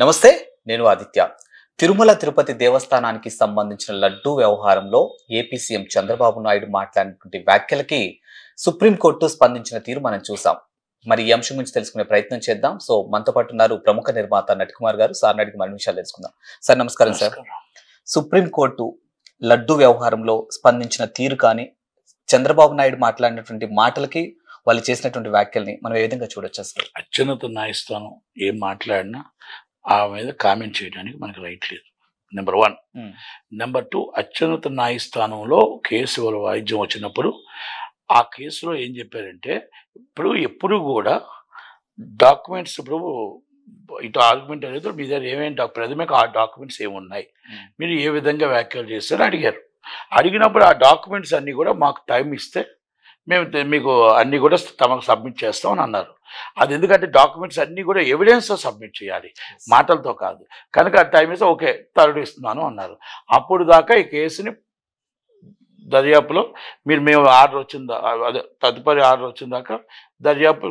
నమస్తే, నేను ఆదిత్య. తిరుమల తిరుపతి దేవస్థానానికి సంబంధించిన లడ్డూ వ్యవహారంలో ఏపీ సీఎం చంద్రబాబు నాయుడు మాట్లాడినటువంటి వ్యాఖ్యలకి సుప్రీంకోర్టు స్పందించిన తీరు మనం చూసాం. మరి ఈ అంశం గురించి తెలుసుకునే ప్రయత్నం చేద్దాం. సో మనతో పాటు ఉన్నారు ప్రముఖ నిర్మాత నటికుమార్ గారు. సార్ అడిగి మరిన్ని విషయాలు తెలుసుకుందాం. సార్ నమస్కారం. సార్, సుప్రీంకోర్టు లడ్డూ వ్యవహారంలో స్పందించిన తీరు కానీ, చంద్రబాబు నాయుడు మాట్లాడినటువంటి మాటలకి వాళ్ళు చేసినటువంటి వ్యాఖ్యల్ని మనం ఏ విధంగా చూడొచ్చు? సార్, అత్యున్నత న్యాయస్థానం ఏం మాట్లాడినా ఆ మీద కామెంట్ చేయడానికి మనకు రైట్ లేదు, నెంబర్ 1. నెంబర్ 2, అత్యున్నత న్యాయస్థానంలో కేసు వాయిద్యం వచ్చినప్పుడు ఆ కేసులో ఏం చెప్పారంటే, ఎప్పుడు కూడా డాక్యుమెంట్స్ ఇటు ఆర్గ్యుమెంట్ అనేది మీ దగ్గర ఏమేమి ప్రథమకు ఆ డాక్యుమెంట్స్ ఏమున్నాయి, మీరు ఏ విధంగా వ్యాఖ్యలు చేస్తారో అడిగారు. అడిగినప్పుడు ఆ డాక్యుమెంట్స్ అన్నీ కూడా మాకు టైం ఇస్తే మేము మీకు అన్నీ కూడా తమకు సబ్మిట్ చేస్తామని అన్నారు. అది ఎందుకంటే డాక్యుమెంట్స్ అన్నీ కూడా ఎవిడెన్స్తో సబ్మిట్ చేయాలి, మాటలతో కాదు. కనుక ఆ టైం ఇస్తే ఓకే థర్డ్ ఇస్తున్నాను అన్నారు. అప్పుడు దాకా ఈ కేసుని దర్యాప్తులో మేము ఆర్డర్ వచ్చిందా, అదే తదుపరి ఆర్డర్ వచ్చిన దాకా దర్యాప్తు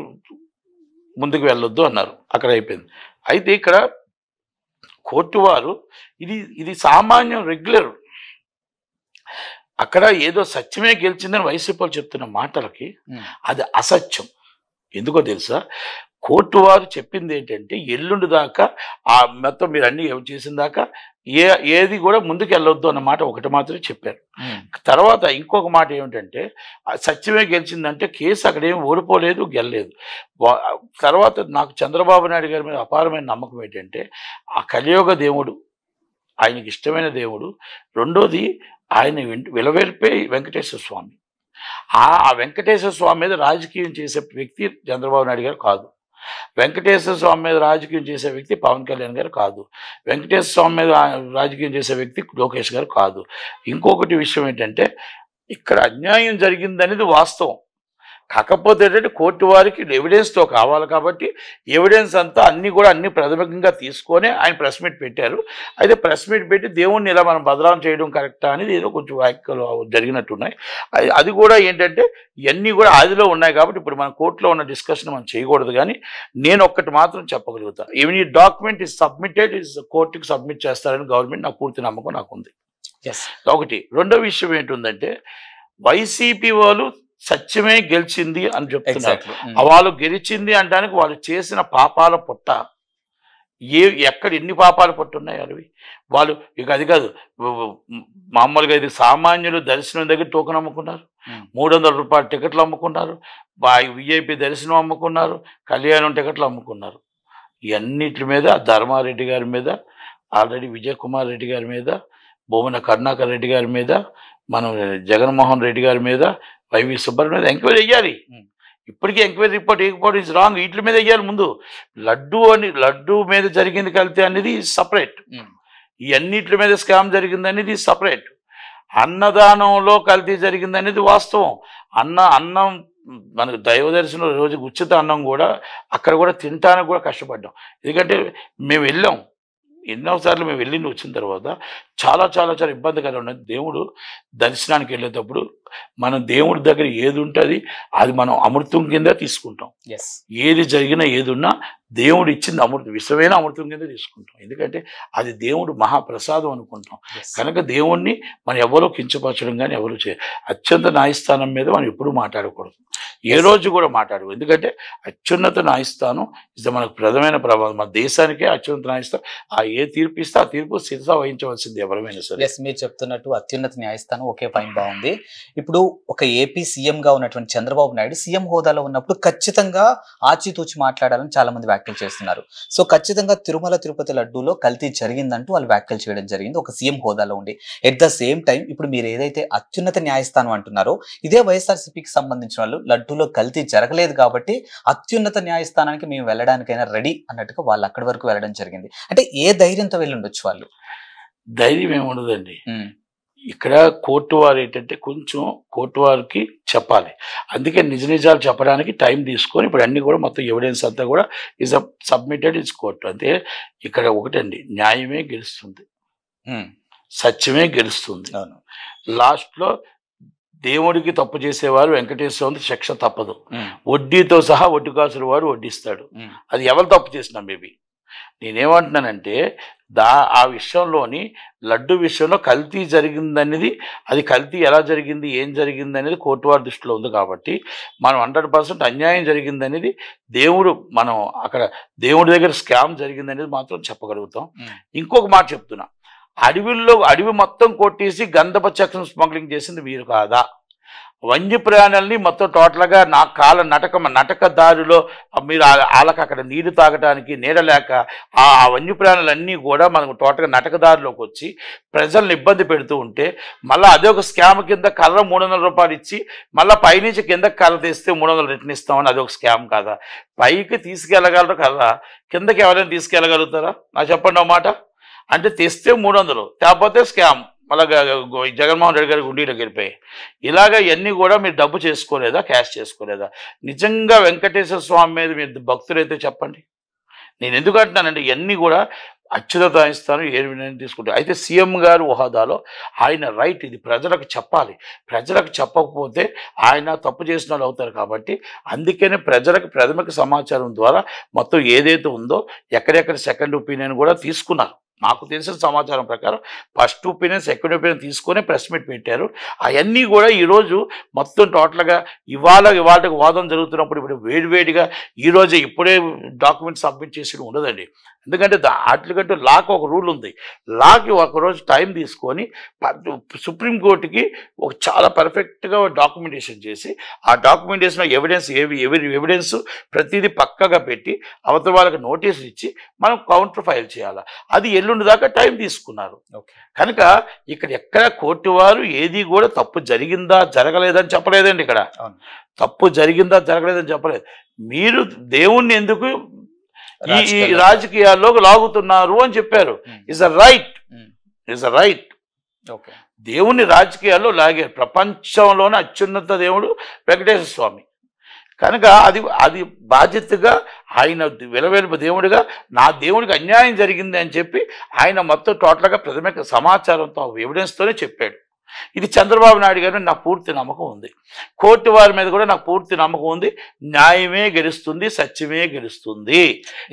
ముందుకు వెళ్ళొద్దు అన్నారు. అక్కడ అయిపోయింది. అయితే ఇక్కడ కోర్టు వారు ఇది సామాన్యం, రెగ్యులర్. అక్కడ ఏదో సత్యమే గెలిచిందని వైసీపీ వాళ్ళు చెప్తున్న మాటలకి అది అసత్యం. ఎందుకో తెలుసా? కోర్టు వారు చెప్పింది ఏంటంటే, ఎల్లుండి దాకా ఆ మొత్తం మీరు అన్ని చేసిన దాకా ఏది కూడా ముందుకు వెళ్ళొద్దు అన్న మాట ఒకటి మాత్రమే చెప్పారు. తర్వాత ఇంకొక మాట ఏమిటంటే, సత్యమే గెలిచిందంటే కేసు అక్కడ ఏమి ఓడిపోలేదు, గెలలేదు. తర్వాత నాకు చంద్రబాబు నాయుడు గారి మీద అపారమైన నమ్మకం ఏంటంటే, ఆ కలియుగ దేవుడు ఆయనకి ఇష్టమైన దేవుడు. రెండోది, ఆయన విలవేర్పే వెంకటేశ్వర స్వామి. ఆ వెంకటేశ్వర స్వామి మీద రాజకీయం చేసే వ్యక్తి చంద్రబాబు నాయుడు గారు కాదు. వెంకటేశ్వర స్వామి మీద రాజకీయం చేసే వ్యక్తి పవన్ కళ్యాణ్ గారు కాదు. వెంకటేశ్వర స్వామి మీద రాజకీయం చేసే వ్యక్తి లోకేష్ గారు కాదు. ఇంకొకటి విషయం ఏంటంటే, ఇక్కడ అన్యాయం జరిగిందనేది వాస్తవం. కాకపోతే ఏంటంటే, కోర్టు వారికి ఎవిడెన్స్తో కావాలి కాబట్టి ఎవిడెన్స్ అంతా అన్ని ప్రాథమికంగా తీసుకొని ఆయన ప్రెస్ మీట్ పెట్టారు. అయితే ప్రెస్ మీట్ పెట్టి దేవుణ్ణి ఇలా మనం బదనాం చేయడం కరెక్టా అనేది ఏదో కొంచెం వ్యాఖ్యలు జరిగినట్టున్నాయి. అది కూడా ఏంటంటే, ఇవన్నీ కూడా ఆదిలో ఉన్నాయి కాబట్టి ఇప్పుడు మన కోర్టులో ఉన్న డిస్కషన్ మనం చేయకూడదు. కానీ నేను ఒక్కటి మాత్రం చెప్పగలుగుతాను, ఈవెన్ ఈ డాక్యుమెంట్ ఇస్ సబ్మిటెడ్, కోర్టుకి సబ్మిట్ చేస్తారని గవర్నమెంట్ నాకు పూర్తి నమ్మకం నాకుంది. ఒకటి. రెండో విషయం ఏంటుందంటే, వైసీపీ వాళ్ళు సత్యమే గెలిచింది అని చెప్తున్నారు. వాళ్ళు గెలిచింది అనడానికి వాళ్ళు చేసిన పాపాల పుట్ట ఎక్కడ ఎన్ని పాపాల పుట్ట ఉన్నాయి అవి. వాళ్ళు ఇక అది కాదు, మామూలుగా ఇది సామాన్యులు దర్శనం దగ్గర టోకెన్ అమ్ముకున్నారు, 300 రూపాయల టికెట్లు అమ్ముకున్నారు, విఐపి దర్శనం అమ్ముకున్నారు, కళ్యాణం టికెట్లు అమ్ముకున్నారు. ఇవన్నిటి మీద ధర్మారెడ్డి గారి మీద, ఆల్రెడీ విజయ్ కుమార్ రెడ్డి గారి మీద, బొమ్మన కరుణాకర్ రెడ్డి గారి మీద, మనం జగన్మోహన్ రెడ్డి గారి మీద, వైవి సుబ్బారెడ్డి మీద ఎంక్వైరీ అయ్యాలి. ఇప్పటికీ ఎంక్వైరీ రిపోర్ట్ ఇవ్వకపోవడం ఇస్ రాంగ్. వీటి మీద అయ్యాలి ముందు. లడ్డు మీద జరిగింది కల్తీ అనేది సపరేట్, ఈ అన్నిటి మీద స్కామ్ జరిగింది అనేది సపరేట్. అన్నదానంలో కల్తీ జరిగింది అనేది వాస్తవం. అన్నం మనకు దైవ దర్శనం రోజు ఉచిత అన్నం కూడా అక్కడ కూడా తినటానికి కూడా కష్టపడ్డాం. ఎందుకంటే మేము వెళ్ళాం, ఎన్నోసార్లు మేము వెళ్ళి వచ్చిన తర్వాత చాలా చాలా చాలా ఇబ్బందికరంగా ఉన్నది. దేవుడు దర్శనానికి వెళ్ళేటప్పుడు మనం దేవుడి దగ్గర ఏది ఉంటుంది అది మనం అమృతం కింద తీసుకుంటాం. ఏది జరిగినా ఏది ఉన్నా దేవుడు ఇచ్చింది అమృతం, విషమైన అమృతం కింద తీసుకుంటాం. ఎందుకంటే అది దేవుడు మహాప్రసాదం అనుకుంటాం. కనుక దేవుణ్ణి మనం ఎవరో కించపరచడం కానీ ఎవరు అత్యంత న్యాయస్థానం మీద మనం ఎప్పుడూ మాట్లాడకూడదు, ఏ రోజు కూడా మాట్లాడకూడదు. ఎందుకంటే అత్యున్నత న్యాయస్థానం ఇది మనకు ప్రధానమైన ప్రభావం. మన దేశానికే అత్యున్నత న్యాయస్థానం. ఏ తీర్పు ఇస్తే ఆ తీర్పు శిరస వహించవలసింది ఎవరైనా సరే. మీరు చెప్తున్నట్టు అత్యున్నత న్యాయస్థానం ఓకే, ఫైన్, బాగుంది. ఇప్పుడు ఒక ఏపీ సీఎం గా ఉన్నటువంటి చంద్రబాబు నాయుడు సీఎం హోదాలో ఉన్నప్పుడు ఖచ్చితంగా ఆచితూచి మాట్లాడాలని చాలా మంది వ్యాఖ్యలు చేస్తున్నారు. సో ఖచ్చితంగా తిరుమల తిరుపతి లడ్డూలో కల్తీ జరిగిందంటూ వాళ్ళు వ్యాఖ్యలు చేయడం జరిగింది ఒక సీఎం హోదాలో ఉండి. ఎట్ ద సేమ్ టైం ఇప్పుడు మీరు ఏదైతే అత్యున్నత న్యాయస్థానం అంటున్నారో, ఇదే వైఎస్ఆర్సీపీకి సంబంధించిన వాళ్ళు లడ్డూలో కల్తీ జరగలేదు కాబట్టి అత్యున్నత న్యాయస్థానానికి మేము వెళ్ళడానికైనా రెడీ అన్నట్టుగా వాళ్ళు అక్కడి వరకు వెళ్ళడం జరిగింది. అంటే ఏ ధైర్యంతో వెళ్ళి ఉండొచ్చు వాళ్ళు? ధైర్యం ఏమి ఉండదండి. ఇక్కడ కోర్టు వారు ఏంటంటే కొంచెం కోర్టు వారికి చెప్పాలి. అందుకే నిజ నిజాలు చెప్పడానికి టైం తీసుకొని ఇప్పుడు అన్ని కూడా మొత్తం ఎవిడెన్స్ అంతా కూడా ఈజ్ సబ్మిటెడ్ ఇస్ కోర్టు. అంటే ఇక్కడ ఒకటండి, న్యాయమే గెలుస్తుంది, సత్యమే గెలుస్తుంది. లాస్ట్లో దేవుడికి తప్పు చేసేవారు వెంకటేశ్వర శిక్ష తప్పదు. వడ్డీతో సహా వడ్డీ కాసుల వాడు వడ్డిస్తాడు. అది ఎవరు తప్పు చేసినా మేబీ నేనేమంటున్నానంటే ఆ విషయంలోని లడ్డు విషయంలో కల్తీ జరిగిందనేది, అది కల్తీ ఎలా జరిగింది, ఏం జరిగింది అనేది కోర్టు వారి దృష్టిలో ఉంది కాబట్టి మనం 100% అన్యాయం జరిగిందనేది మనం అక్కడ దేవుడి దగ్గర స్కామ్ జరిగిందనేది మాత్రం చెప్పగలుగుతాం. ఇంకొక మాట చెప్తున్నా, అడవి మొత్తం కొట్టేసి గంధపు చెక్కను స్మగ్లింగ్ చేసింది మీరు కాదా? వన్యప్రాణుల్ని మొత్తం టోటల్గా నటక దారిలో మీరు వాళ్ళకి అక్కడ నీళ్లు తాగడానికి నీడ లేక ఆ వన్యప్రాణులన్నీ కూడా మనకు టోటల్గా నటకదారిలోకి వచ్చి ప్రజల్ని ఇబ్బంది పెడుతూ ఉంటే మళ్ళీ అదే ఒక స్కామ్ కింద కర్ర 300 రూపాయలు ఇచ్చి మళ్ళీ పైనుంచి కిందకి కర్ర తీస్తే 300 రిటర్న్ ఇస్తామని అదొక స్కామ్ కాదా? పైకి తీసుకెళ్ళగలరు కర్ర, కిందకి ఎవరైనా తీసుకెళ్ళగలుగుతారా? నాకు చెప్పండి ఒక మాట. అంటే తెస్తే 300, తేకపోతే స్కామ్. మళ్ళా జగన్మోహన్ రెడ్డి గారి గుండీలోకి వెళ్ళిపోయి ఇలాగ ఇవన్నీ కూడా మీరు డబ్బు చేసుకోలేదా, క్యాష్ చేసుకోలేదా? నిజంగా వెంకటేశ్వర స్వామి మీద మీరు భక్తులైతే చెప్పండి. నేను ఎందుకు అంటున్నానంటే ఇవన్నీ కూడా అచ్యుత ఇస్తాను ఏ నిర్ణయం తీసుకుంటారు. అయితే సీఎం గారు హోదాలో ఆయన రైట్, ఇది ప్రజలకు చెప్పాలి. ప్రజలకు చెప్పకపోతే ఆయన తప్పు చేసిన వాళ్ళు అవుతారు. కాబట్టి అందుకనే ప్రజలకు ప్రాథమిక సమాచారం ద్వారా మొత్తం ఏదైతే ఉందో ఎక్కడెక్కడ సెకండ్ ఒపీనియన్ కూడా తీసుకున్నారు. నాకు తెలిసిన సమాచారం ప్రకారం ఫస్ట్ ఒపీనియన్, సెకండ్ ఒపీనియన్ తీసుకొని ప్రెస్ మీట్ పెట్టారు. అవన్నీ కూడా ఈరోజు మొత్తం టోటల్గా ఇవాళకి వాదన జరుగుతున్నప్పుడు ఇప్పుడు వేడివేడిగా ఈరోజు ఇప్పుడే డాక్యుమెంట్ సబ్మిట్ చేసి ఉండదండి. ఎందుకంటే వాటికంటే లాకి ఒక రూల్ ఉంది. లాకి ఒకరోజు టైం తీసుకొని సుప్రీంకోర్టుకి ఒక చాలా పర్ఫెక్ట్గా డాక్యుమెంటేషన్ చేసి ఆ డాక్యుమెంటేషన్ ఎవిడెన్స్ ప్రతిదీ పక్కగా పెట్టి అవతల వాళ్ళకి నోటీసులు ఇచ్చి మనం కౌంటర్ ఫైల్ చేయాలి. అది ఎల్లుండి దాకా టైం తీసుకున్నారు. కనుక ఇక్కడ ఎక్కడ కోర్టు వారు ఏది కూడా తప్పు జరిగిందా జరగలేదని చెప్పలేదండి. ఇక్కడ తప్పు జరిగిందా జరగలేదని చెప్పలేదు. మీరు దేవుణ్ణి ఎందుకు ఈ రాజకీయాల్లోకి లాగుతున్నారు అని చెప్పారు. Is a right. దేవుణ్ణి రాజకీయాల్లో లాగారు. ప్రపంచంలోనే అత్యున్నత దేవుడు వెంకటేశ్వర స్వామి. కనుక అది బాధ్యతగా ఆయన విలవేలుపు దేవుడిగా నా దేవుడికి అన్యాయం జరిగింది అని చెప్పి ఆయన మొత్తం టోటల్గా ప్రాథమిక సమాచారంతో ఎవిడెన్స్తోనే చెప్పాడు. ఇది చంద్రబాబు నాయుడు గారు నాకు పూర్తి నమ్మకం ఉంది. కోర్టు వారి మీద కూడా నాకు పూర్తి నమ్మకం ఉంది. న్యాయమే గెలుస్తుంది, సత్యమే గెలుస్తుంది.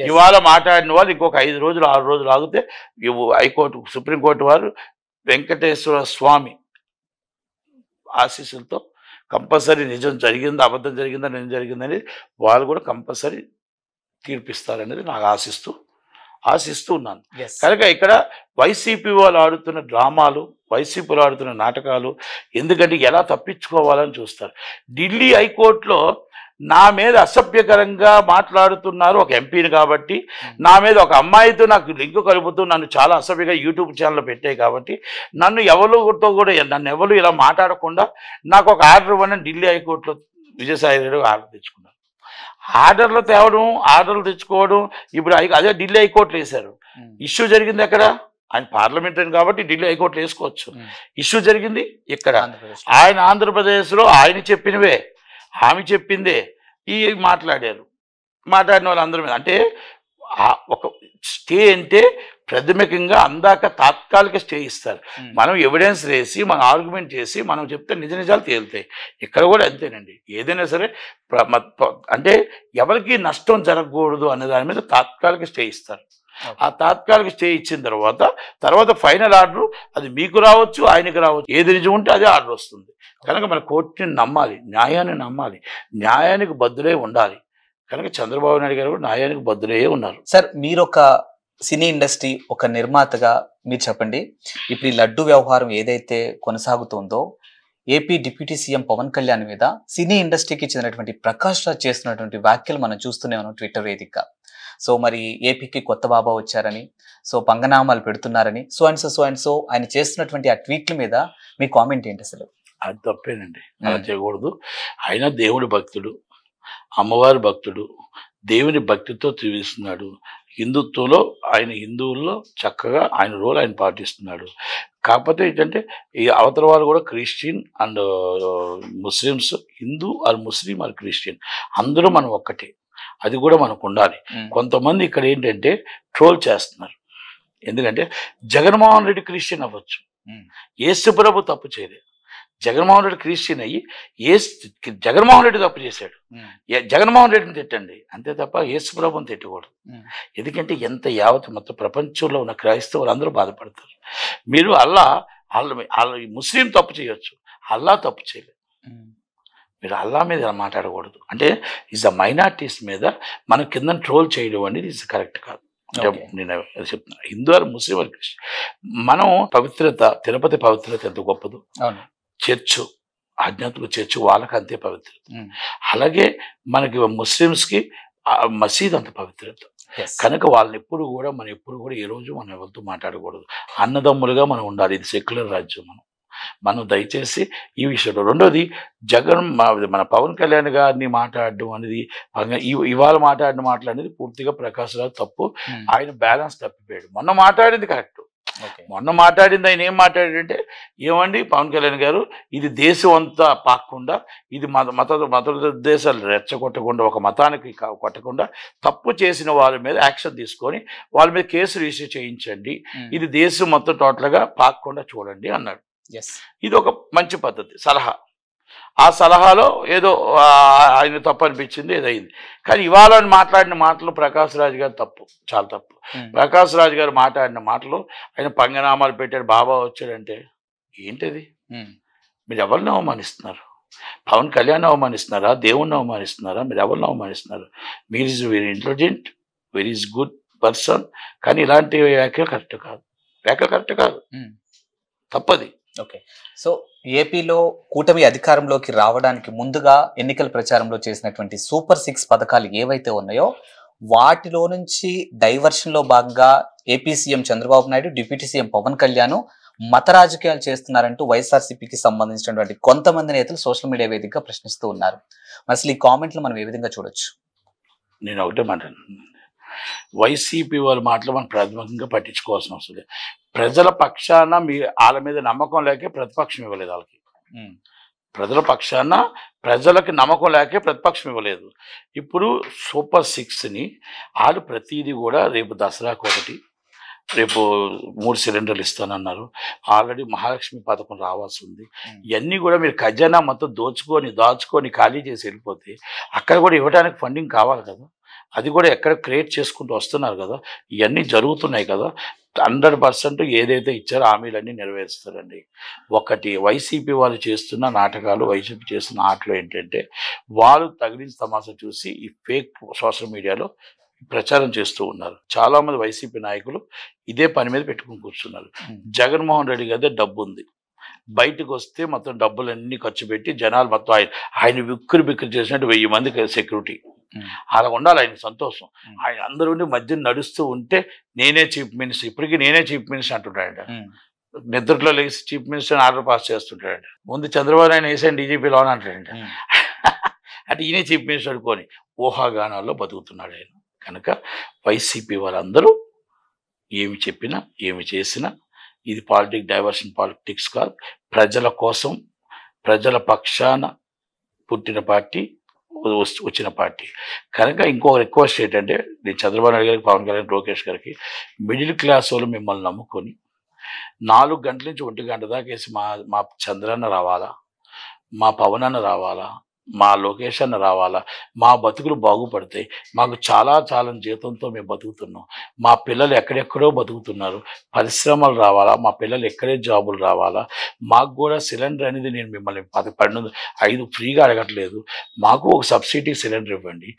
ఇవాళ మాట్లాడిన వాళ్ళు ఇంకొక 5 రోజులు 6 రోజులు ఆగితే సుప్రీంకోర్టు వారు వెంకటేశ్వర స్వామి ఆశీస్సులతో కంపల్సరీ నిజం జరిగిందా, అబద్ధం జరిగిందా, నిజం జరిగిందని వాళ్ళు కూడా కంపల్సరీ తీర్పిస్తారనేది నాకు ఆశిస్తూ ఉన్నాను. కనుక ఇక్కడ వైసీపీ వాళ్ళు ఆడుతున్న డ్రామాలు, వైసీపీలో ఆడుతున్న నాటకాలు, ఎందుకంటే ఎలా తప్పించుకోవాలని చూస్తారు. ఢిల్లీ హైకోర్టులో నా మీద అసభ్యకరంగా మాట్లాడుతున్నారు ఒక ఎంపీని కాబట్టి, నా మీద ఒక అమ్మాయితో నాకు లింకు కలుపుతూ నన్ను చాలా అసభ్యంగా యూట్యూబ్ ఛానల్లో పెట్టాయి కాబట్టి నన్ను ఎవరు ఇలా మాట్లాడకుండా నాకు ఒక ఆర్డర్ ఇవ్వని ఢిల్లీ హైకోర్టులో విజయసాయి రెడ్డి ఆర్డర్ తెచ్చుకున్నారు. ఆర్డర్లు తెచ్చుకోవడం ఇప్పుడు అదే ఢిల్లీ హైకోర్టులో వేశారు. ఇష్యూ జరిగింది ఎక్కడ? ఆయన పార్లమెంటరీ కాబట్టి ఢిల్లీ హైకోర్టులో వేసుకోవచ్చు. ఇష్యూ జరిగింది ఇక్కడ ఆయన ఆంధ్రప్రదేశ్లో ఆయన చెప్పినవే, ఆమె చెప్పిందే ఈ మాట్లాడిన వాళ్ళందరి మీద. అంటే ఒక స్టే అంటే ప్రాథమికంగా అందాక తాత్కాలిక స్టే ఇస్తారు. మనం ఎవిడెన్స్ వేసి మనం ఆర్గ్యుమెంట్ చేసి మనం చెప్తే నిజాలు తేలుతాయి. ఇక్కడ కూడా అంతేనండి. ఏదైనా సరే అంటే ఎవరికి నష్టం జరగకూడదు అనే దాని మీద తాత్కాలిక స్టే ఇస్తారు. ఆ తాత్కాలిక స్టే ఇచ్చిన తర్వాత ఫైనల్ ఆర్డర్ అది మీకు రావచ్చు, ఆయనకి రావచ్చు. ఏది నిజం ఉంటే అదే ఆర్డర్ వస్తుంది. కనుక మన కోర్టుని నమ్మాలి, న్యాయాన్ని నమ్మాలి, న్యాయానికి బద్దులై ఉండాలి. కనుక చంద్రబాబు నాయుడు గారు కూడా న్యాయానికి బద్దులే ఉన్నారు. సార్, మీరు ఒక సినీ ఇండస్ట్రీ ఒక నిర్మాతగా మీరు చెప్పండి, ఇప్పుడు ఈ లడ్డు వ్యవహారం ఏదైతే కొనసాగుతుందో AP deputy CM Pawan Kalyan మీద సినీ ఇండస్ట్రీకి చెందినటువంటి ప్రకాష్ రాజ్ చేస్తున్నటువంటి వ్యాఖ్యలు మనం చూస్తూనే ఉన్నాం ట్విట్టర్ వేదికగా. సో మరి ఏపీకి కొత్త బాబా వచ్చారని, సో పంగనామాలు పెడుతున్నారని, సో అండ్ సో ఆయన చేస్తున్నటువంటి ఆ ట్వీట్ల మీద మీ కామెంట్ ఏంటి? అసలు అది తప్పేనండి, అలా చేయకూడదు. ఆయన దేవుడి భక్తుడు, అమ్మవారి భక్తుడు, దేవుని భక్తితో జీవిస్తున్నాడు. హిందుత్వంలో ఆయన హిందువుల్లో చక్కగా ఆయన రోల్ ఆయన పాటిస్తున్నాడు. కాకపోతే ఏంటంటే ఈ అవతల వాళ్ళు కూడా Christian and Muslims, Hindu or Muslim or Christian అందరూ మనం ఒక్కటే, అది కూడా మనకు ఉండాలి. కొంతమంది ఇక్కడ ఏంటంటే ట్రోల్ చేస్తున్నారు. ఎందుకంటే జగన్మోహన్ రెడ్డి క్రిస్టియన్ అవ్వచ్చు, యేసు ప్రభు తప్పు చేయలేదు, జగన్మోహన్ రెడ్డి క్రిస్టియన్ అయ్యి జగన్మోహన్ రెడ్డి తప్పు చేశాడు, జగన్మోహన్ రెడ్డిని తిట్టండి అంతే తప్ప యేసు ప్రభుని తిట్టకూడదు. ఎందుకంటే ఎంత యావత్ మొత్తం ప్రపంచంలో ఉన్న క్రైస్తవులు అందరూ బాధపడతారు. మీరు అల్లా ముస్లిం తప్పు చేయొచ్చు, అల్లా తప్పు చేయలేదు. మీరు అల్లా మీద మాట్లాడకూడదు. అంటే ఈజ్ ద మైనారిటీస్ మీద మన కింద ట్రోల్ చేయడం అనేది ఇది కరెక్ట్ కాదు. అంటే నేను చెప్తున్నా, Hindu or Muslim or Christian, మనం పవిత్రత, తిరుపతి పవిత్రత ఎంత గొప్పదు, చర్చ్ ఆధ్యాత్మిక చర్చ్ వాళ్ళకి అంతే పవిత్రత. అలాగే మనకి ముస్లిమ్స్కి మసీద్ అంత పవిత్రత. కనుక వాళ్ళని ఎప్పుడు కూడా మనం ఎప్పుడు కూడా ఈ రోజు మనం ఎవరితో మాట్లాడకూడదు, అన్నదమ్ములుగా మనం ఉండాలి. ఇది సెక్యులర్ రాజ్యం. మనం దయచేసి ఈ విషయంలో. రెండోది, మన పవన్ కళ్యాణ్ గారిని మాట్లాడడం అనేది, ఇవాళ మాట్లాడిన మాటలు అనేది పూర్తిగా ప్రకాష్ రాజ్ తప్పు. ఆయన బ్యాలెన్స్ తప్పిపోయాడు. మొన్న మాట్లాడింది కరెక్ట్. మొన్న మాట్లాడింది ఆయన ఏం మాట్లాడాడంటే, ఏమండి పవన్ కళ్యాణ్ గారు, ఇది దేశం అంతా పాకకుండా, ఇది మత దేశాలు రెచ్చగొట్టకుండా, ఒక మతానికి కొట్టకుండా, తప్పు చేసిన వాళ్ళ మీద యాక్షన్ తీసుకొని వాళ్ళ మీద కేసు రిజిస్టర్ చేయించండి, ఇది దేశం మొత్తం టోటల్గా పాకకుండా చూడండి అన్నాడు. ఇది ఒక మంచి పద్ధతి, సలహా. ఆ సలహాలో ఏదో ఆయన తప్పు అనిపించింది, ఏదైంది. కానీ ఇవాళ మాట్లాడిన మాటలు ప్రకాష్ రాజ్ గారు తప్పు, చాలా తప్పు. ప్రకాష్ రాజ్ గారు మాట్లాడిన మాటలు, ఆయన పంగనామాలు పెట్టాడు, బాబా వచ్చాడంటే ఏంటది? మీరు ఎవరిని అవమానిస్తున్నారు? పవన్ కళ్యాణ్ అవమానిస్తున్నారా? దేవుణ్ణి అవమానిస్తున్నారా? మీరు ఎవరిని అవమానిస్తున్నారు? మీరు is very intelligent, very is good person, కానీ ఇలాంటి వ్యాఖ్యలు కరెక్ట్ కాదు, వ్యాఖ్యలు కరెక్ట్ కాదు, తప్పది. ఓకే. సో ఏపీలో కూటమి అధికారంలోకి రావడానికి ముందుగా ఎన్నికల ప్రచారంలో చేసినటువంటి సూపర్ 6 పథకాలు ఏవైతే ఉన్నాయో వాటిలో నుంచి డైవర్షన్ లో భాగంగా AP CM Chandrababu Naidu, deputy CM Pawan Kalyan మత రాజకీయాలు చేస్తున్నారంటూ వైఎస్ఆర్సీపీకి సంబంధించినటువంటి కొంతమంది నేతలు సోషల్ మీడియా వేదికగా ప్రశ్నిస్తూ ఉన్నారు. అసలు ఈ కామెంట్లు మనం ఏ విధంగా చూడొచ్చు? నేను ఒకటే మాట, వైసీపీ వాళ్ళ మాటలు మనం ప్రాథమికంగా పట్టించుకోవాల్సిన అవసరం లేదు. ప్రజల పక్షాన వాళ్ళ మీద నమ్మకం లేకే ప్రతిపక్షం ఇవ్వలేదు వాళ్ళకి. ప్రజల పక్షాన ప్రజలకి నమ్మకం లేకే ప్రతిపక్షం ఇవ్వలేదు. ఇప్పుడు సూపర్ 6ని వాళ్ళు ప్రతిదీ కూడా రేపు దసరాకు ఒకటి, రేపు 3 సిలిండర్లు ఇస్తానన్నారు. ఆల్రెడీ మహాలక్ష్మి పథకం రావాల్సి ఉంది. ఇవన్నీ కూడా మీరు ఖజానా మొత్తం దాచుకొని ఖాళీ చేసి వెళ్ళిపోతే అక్కడ కూడా ఇవ్వడానికి ఫండింగ్ కావాలి కదా. అది కూడా ఎక్కడ క్రియేట్ చేసుకుంటూ వస్తున్నారు కదా, ఇవన్నీ జరుగుతున్నాయి కదా. 100% ఏదైతే ఇచ్చారో హామీలన్నీ నెరవేరుస్తారండి. ఒకటి వైసీపీ వాళ్ళు చేస్తున్న నాటకాలు, వైసీపీ చేస్తున్న ఆటలు ఏంటంటే, వాళ్ళు తగిలిన తమాషా చూసి ఈ ఫేక్ సోషల్ మీడియాలో ప్రచారం చేస్తూ ఉన్నారు. చాలా మంది వైసీపీ నాయకులు ఇదే పని మీద పెట్టుకుని కూర్చున్నారు. జగన్మోహన్ రెడ్డి గారి డబ్బు ఉంది, బయటకు వస్తే మొత్తం డబ్బులన్నీ ఖర్చు పెట్టి జనాలు మొత్తం ఆయన బిక్కిరి చేసినట్టు 1000 మందికి సెక్యూరిటీ, అలా ఉండాలి. ఆయన సంతోషం. ఆయన అందరూ మధ్య నడుస్తూ ఉంటే నేనే చీఫ్ మినిస్టర్, ఇప్పటికీ నేనే చీఫ్ మినిస్టర్ అంటుంటాడంట. నిద్రలో లేచి చీఫ్ మినిస్టర్ ఆర్డర్ పాస్ చేస్తుంటాడంట. ముందు చంద్రబాబు నాయుడు వేసాను డీజీపీలో అని అంటాడంట. అంటే ఈయనే చీఫ్ మినిస్టర్ అనుకొని ఊహాగానాల్లో బతుకుతున్నాడు ఆయన. కనుక వైసీపీ వాళ్ళందరూ ఏమి చెప్పినా ఏమి చేసినా ఇది డైవర్షన్ పాలిటిక్స్ కాదు. ప్రజల కోసం, ప్రజల పక్షాన పుట్టిన పార్టీ, వచ్చిన పార్టీ. కనుక ఇంకొక రిక్వెస్ట్ ఏంటంటే, నేను చంద్రబాబు నాయుడు గారికి, పవన్ కళ్యాణ్, లోకేష్ గారికి, మిడిల్ క్లాస్ వాళ్ళు మిమ్మల్ని నమ్ముకొని 4 గంటల నుంచి 1 గంట దాకా వేసి మా చంద్రన్న రావాలా, మా పవన్ అన్న రావాలా, మా లోకేష్ అన్న రావాలా, మా బతుకులు బాగుపడతాయి, మాకు చాలా జీతంతో మేము బతుకుతున్నాం, మా పిల్లలు ఎక్కడెక్కడో బతుకుతున్నారు, పరిశ్రమలు రావాలా, మా పిల్లలు ఎక్కడే జాబులు రావాలా, మాకు కూడా సిలిండర్ అనేది నేను మిమ్మల్ని 5 ఫ్రీగా అడగట్లేదు, మాకు ఒక సబ్సిడీ సిలిండర్ ఇవ్వండి,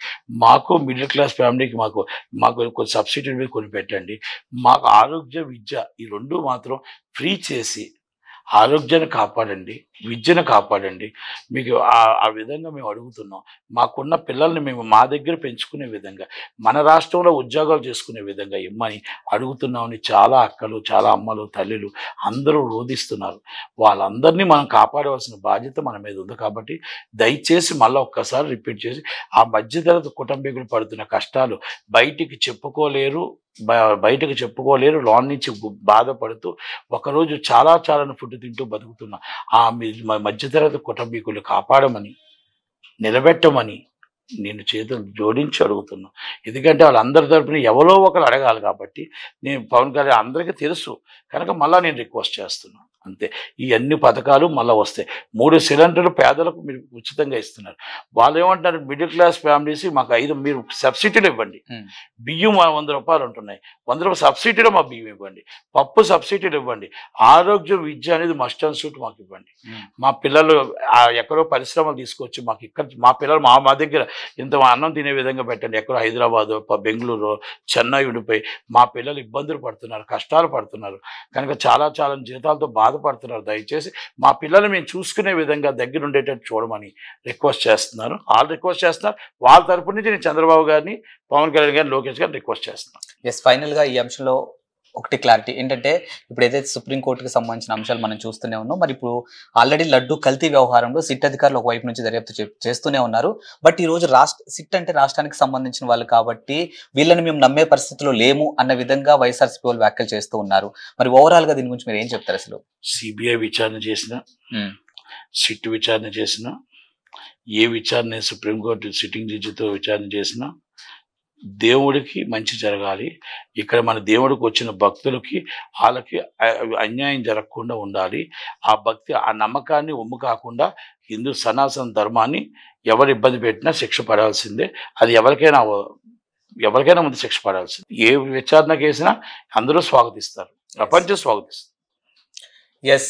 మాకు మిడిల్ క్లాస్ ఫ్యామిలీకి మాకు కొంచెం సబ్సిడీ మీద కొని పెట్టండి, మాకు ఆరోగ్య, విద్య ఈ 2 మాత్రం ఫ్రీ చేసి ఆరోగ్యాన్ని కాపాడండి, విద్యను కాపాడండి. మీకు ఆ విధంగా మేము అడుగుతున్నాం. మాకున్న పిల్లల్ని మేము మా దగ్గర పెంచుకునే విధంగా, మన రాష్ట్రంలో ఉద్యోగాలు చేసుకునే విధంగా ఇమ్మని అడుగుతున్నామని చాలా అక్కలు, చాలా అమ్మలు, తల్లులు అందరూ రోధిస్తున్నారు. వాళ్ళందరినీ మనం కాపాడవలసిన బాధ్యత మన మీద ఉంది. కాబట్టి దయచేసి మళ్ళీ ఒక్కసారి రిపీట్ చేసి, ఆ మధ్యతరగతి కుటుంబీకులు పడుతున్న కష్టాలు బయటికి చెప్పుకోలేరు, లోన్ నుంచి బాధపడుతూ ఒకరోజు చాలా ఫుడ్ తింటూ బతుకుతున్నా ఆ మధ్యతరగతి కుటుంబీకులు కాపాడమని, నిలబెట్టమని నేను చేతులు జోడించి అడుగుతున్నా. ఎందుకంటే వాళ్ళందరి తరపున ఎవరో ఒకరు అడగాలి. కాబట్టి నేను పవన్ కళ్యాణ్ అందరికీ తెలుసు కనుక మళ్ళీ నేను రిక్వెస్ట్ చేస్తున్నాను. అంతే. ఈ అన్ని పథకాలు మళ్ళీ వస్తాయి. 3 సిలిండర్లు పేదలకు మీరు ఉచితంగా ఇస్తున్నారు. వాళ్ళు ఏమంటున్నారు, మిడిల్ క్లాస్ ఫ్యామిలీస్ మాకు 5 మీరు సబ్సిడీలు ఇవ్వండి. బియ్యం 100 రూపాయలు ఉంటున్నాయి, 100 రూపాయలు సబ్సిడీలో మా బియ్యం ఇవ్వండి, పప్పు సబ్సిడీలు ఇవ్వండి, ఆరోగ్యం విద్య అనేది మస్ట్ అండ్ షుడ్ మాకు ఇవ్వండి. మా పిల్లలు ఎక్కడో పరిశ్రమలు తీసుకొచ్చి మాకు ఇక్కడ మా పిల్లలు మా దగ్గర ఇంత అన్నం తినే విధంగా పెట్టండి. ఎక్కడో హైదరాబాదు, బెంగళూరు, చెన్నై ఉండిపోయి మా పిల్లలు ఇబ్బందులు పడుతున్నారు, కష్టాలు పడుతున్నారు కనుక చాలా జీతాలతో బాధపడుతున్నారు. దయచేసి మా పిల్లలు మేము చూసుకునే విధంగా దగ్గర ఉండేటట్టు చూడమని రిక్వెస్ట్ చేస్తున్నారు. వాళ్ళు రిక్వెస్ట్ చేస్తున్నారు. వాళ్ళ తరపు నుంచి నేను చంద్రబాబు గారిని, పవన్ కళ్యాణ్ గారిని, లోకేష్ గారిని రిక్వెస్ట్ చేస్తున్నాను. ఎస్, ఫైనల్ గా ఈ అంశంలో ఒకటి క్లారిటీ ఏంటంటే, ఇప్పుడు ఏదైతే సుప్రీంకోర్టుకి సంబంధించిన అంశాలు మనం చూస్తూనే ఉన్నాం. మరి ఇప్పుడు ఆల్రెడీ లడ్డు కల్తీ వ్యవహారంలో సిట్ అధికారులు ఒకవైపు నుంచి దర్యాప్తు చేస్తూనే ఉన్నారు. బట్ ఈ రోజు సిట్ అంటే రాష్ట్రానికి సంబంధించిన వాళ్ళు కాబట్టి వీళ్ళని మేము నమ్మే పరిస్థితిలో లేము అన్న విధంగా వైఎస్ఆర్సీపీ వాళ్ళు వ్యాఖ్యలు చేస్తూ ఉన్నారు. మరి ఓవరాల్ గా దీని గురించి మీరు ఏం చెప్తారు? అసలు సిబిఐ విచారణ చేసిన, సిట్ విచారణ చేసిన, ఏ విచారణ సుప్రీంకోర్టు సిట్టింగ్ జడ్జితో విచారణ చేసినా దేవుడికి మంచి జరగాలి. ఇక్కడ మన దేవుడికి వచ్చిన భక్తులకి వాళ్ళకి అన్యాయం జరగకుండా ఉండాలి. ఆ భక్తి, ఆ నమ్మకాన్ని ఒమ్ము కాకుండా హిందూ సనాతన ధర్మాన్ని ఎవరు ఇబ్బంది పెట్టినా శిక్ష పడాల్సిందే. అది ఎవరికైనా ముందు శిక్ష పడాల్సిందే. ఏ విచారణ కేసినా అందరూ స్వాగతిస్తారు, ప్రపంచం స్వాగతిస్తారు. ఎస్,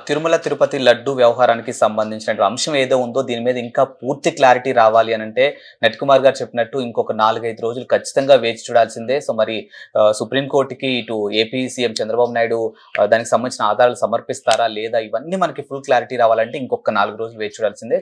తిరుమల తిరుపతి లడ్డు వ్యవహారానికి సంబంధించిన అంశం ఏదో ఉందో దీని మీద ఇంకా పూర్తి క్లారిటీ రావాలి అని అంటే నట్ కుమార్ గారు చెప్పినట్టు ఇంకొక 4-5 రోజులు ఖచ్చితంగా వేచి చూడాల్సిందే. సో మరి సుప్రీంకోర్టుకి ఇటు ఏపీ సీఎం చంద్రబాబు నాయుడు దానికి సంబంధించిన ఆధారాలు సమర్పిస్తారా లేదా, ఇవన్నీ మనకి ఫుల్ క్లారిటీ రావాలంటే ఇంకొక 4 రోజులు వేచి చూడాల్సిందే.